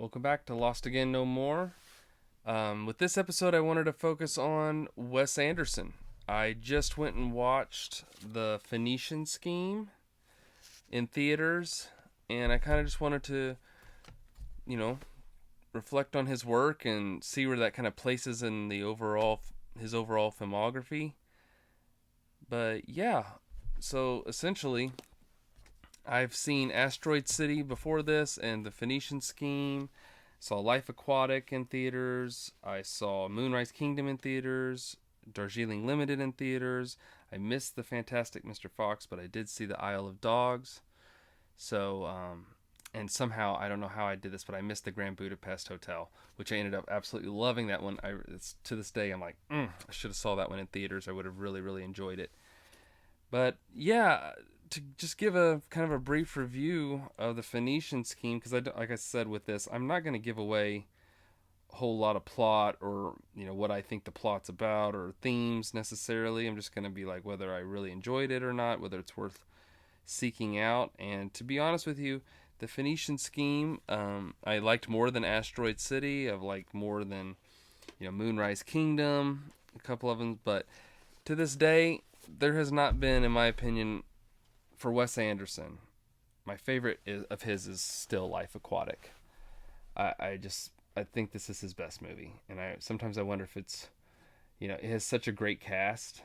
Welcome back to Lost Again No More. With this episode, I wanted to focus on Wes Anderson. I just went and watched the Phoenician Scheme in theaters, and I kind of just wanted to, you know, reflect on his work and see where that kind of places in the overall his overall filmography. But yeah, so essentially, I've seen Asteroid City before this and the Phoenician Scheme. Saw Life Aquatic in theaters. I saw Moonrise Kingdom in theaters. Darjeeling Limited in theaters. I missed the Fantastic Mr. Fox, but I did see the Isle of Dogs. So, and somehow I don't know how I did this, but I missed the Grand Budapest Hotel, which I ended up absolutely loving that one. To this day I'm like, I should have saw that one in theaters. I would have really really enjoyed it. But yeah, to just give a kind of a brief review of the Phoenician Scheme, because like I said with this, I'm not going to give away a whole lot of plot or what I think the plot's about or themes necessarily. I'm just going to be like whether I really enjoyed it or not, whether it's worth seeking out. And to be honest with you, the Phoenician Scheme, I liked more than Asteroid City. I've liked more than Moonrise Kingdom, a couple of them, but to this day, there has not been, in my opinion, for Wes Anderson, my favorite of his is still Life Aquatic. I think this is his best movie, and I sometimes I wonder if it's it has such a great cast.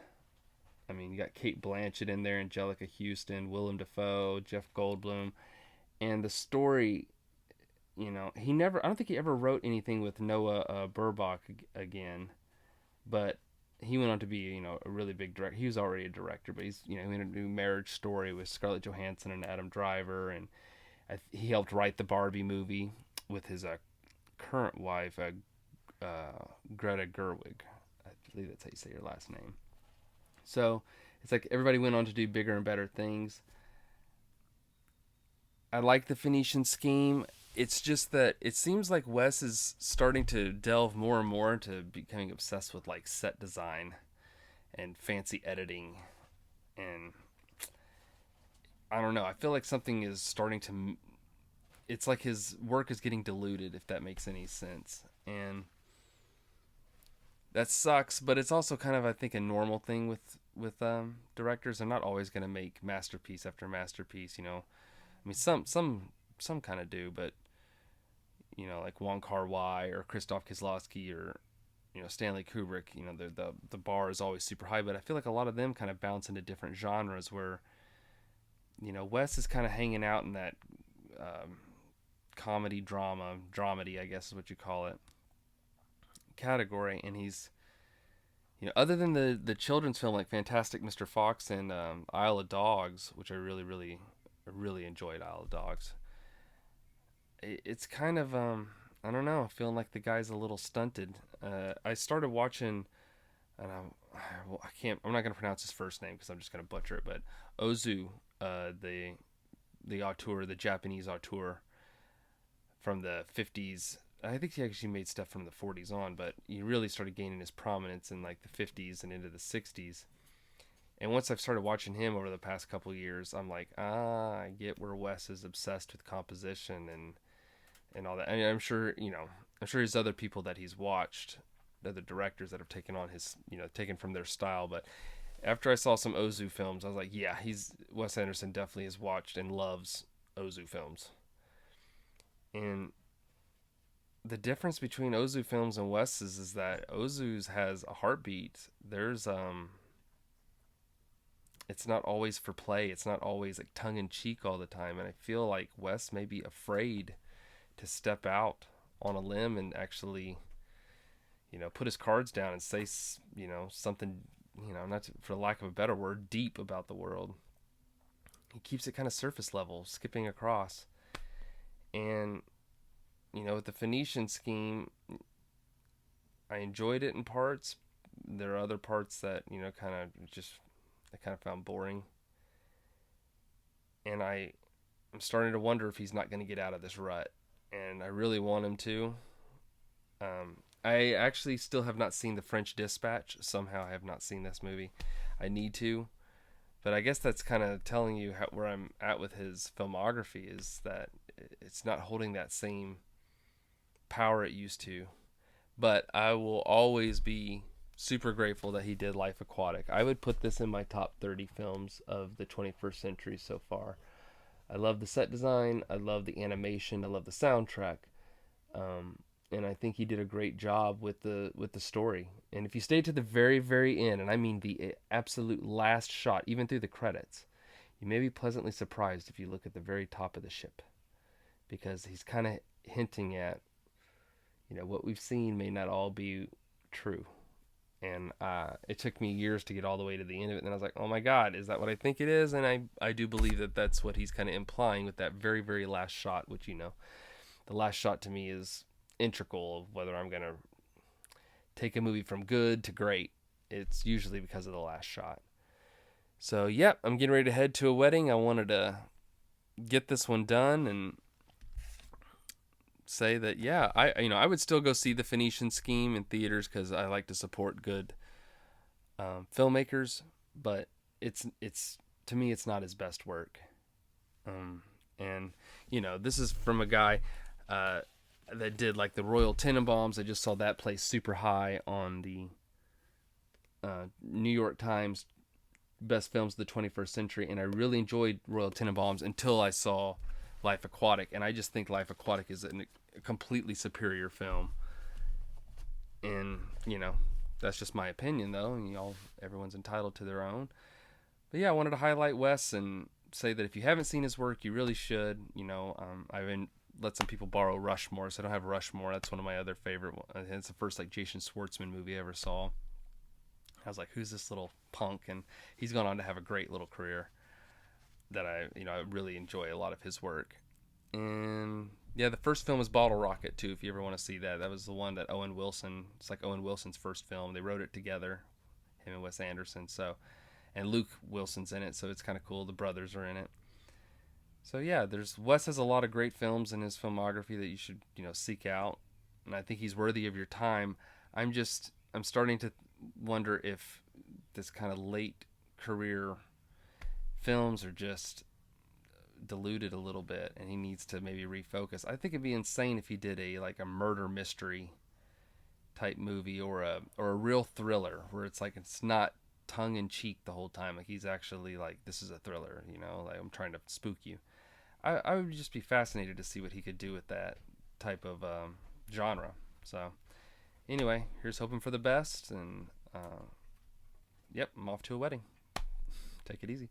I mean, you got Kate Blanchett in there, Angelica Houston, Willem Dafoe, Jeff Goldblum, and the story. He never. I don't think he ever wrote anything with Noah Burbach again, but he went on to be a really big director. He was already a director, but he had a new Marriage Story with Scarlett Johansson and Adam Driver, and he helped write the Barbie movie with his current wife, Greta Gerwig. I believe that's how you say your last name. So it's like everybody went on to do bigger and better things. I like the Phoenician Scheme. It's just that it seems like Wes is starting to delve more and more into becoming obsessed with like set design and fancy editing, and I don't know. I feel like something is starting to. It's like his work is getting diluted, if that makes any sense, and that sucks. But it's also kind of, I think, a normal thing with directors. They're not always going to make masterpiece after masterpiece. I mean, some kind of do, but like Wong Kar Wai or Christoph Kieslowski or Stanley Kubrick. The bar is always super high, but I feel like a lot of them kind of bounce into different genres where Wes is kind of hanging out in that um, comedy dramedy, I guess is what you call it, category, and he's other than the children's film like Fantastic Mr. Fox and Isle of Dogs, which I really enjoyed Isle of Dogs. It's kind of I don't know, feeling like the guy's a little stunted. I started watching, and I can't. I'm not gonna pronounce his first name because I'm just gonna butcher it. But Ozu, the auteur, the Japanese auteur from the 50s. I think he actually made stuff from the 40s on, but he really started gaining his prominence in like the 50s and into the 60s. And once I've started watching him over the past couple years, I'm like, I get where Wes is obsessed with composition and all that. I mean, I'm sure there's other people that he's watched, other directors that have taken on his, taken from their style. But after I saw some Ozu films, I was like, yeah, Wes Anderson definitely has watched and loves Ozu films. And the difference between Ozu films and Wes's is that Ozu's has a heartbeat. It's not always for play. It's not always like tongue in cheek all the time. And I feel like Wes may be afraid to step out on a limb and actually, put his cards down and say, something, not to, for lack of a better word, deep about the world. He keeps it kind of surface level, skipping across. And, with the Phoenician Scheme, I enjoyed it in parts. There are other parts that, kind of just, I kind of found boring. And I'm starting to wonder if he's not going to get out of this rut. And I really want him to. I actually still have not seen The French Dispatch. Somehow I have not seen this movie. I need to. But I guess that's kind of telling you where I'm at with his filmography, is that it's not holding that same power it used to. But I will always be super grateful that he did Life Aquatic. I would put this in my top 30 films of the 21st century so far. I love the set design, I love the animation, I love the soundtrack, and I think he did a great job with the story. And if you stay to the very very end, and I mean the absolute last shot, even through the credits, you may be pleasantly surprised if you look at the very top of the ship, because he's kind of hinting at, what we've seen may not all be true. And it took me years to get all the way to the end of it, and then I was like, oh my god, is that what I think it is? And I do believe that that's what he's kind of implying with that very very last shot, which, the last shot to me is integral of whether I'm going to take a movie from good to great. It's usually because of the last shot. So yep, I'm getting ready to head to a wedding. I wanted to get this one done and say that, yeah, I would still go see the Phoenician Scheme in theaters because I like to support good filmmakers, but it's to me it's not his best work. And this is from a guy that did like the Royal Tenenbaums. I just saw that place super high on the New York Times best films of the 21st century, and I really enjoyed Royal Tenenbaums until I saw Life Aquatic, and I just think Life Aquatic is a completely superior film. And that's just my opinion, though, and everyone's entitled to their own. But yeah, I wanted to highlight Wes and say that if you haven't seen his work, you really should. I've been let some people borrow Rushmore, so I don't have Rushmore. That's one of my other favorite ones. It's the first Jason Schwartzman movie I ever saw. I was like, who's this little punk? And he's gone on to have a great little career that I really enjoy a lot of his work. And yeah, the first film was Bottle Rocket too, if you ever want to see that. That was the one that Owen Wilson, it's like Owen Wilson's first film. They wrote it together, him and Wes Anderson. So, and Luke Wilson's in it, so it's kind of cool. The brothers are in it. So yeah, Wes has a lot of great films in his filmography that you should, seek out. And I think he's worthy of your time. I'm starting to wonder if this kind of late career films are just diluted a little bit and he needs to maybe refocus. I think it'd be insane if he did a murder mystery type movie or a real thriller where it's not tongue in cheek the whole time. Like he's actually this is a thriller, I'm trying to spook you. I would just be fascinated to see what he could do with that type of genre. So anyway, here's hoping for the best, and yep, I'm off to a wedding. Take it easy.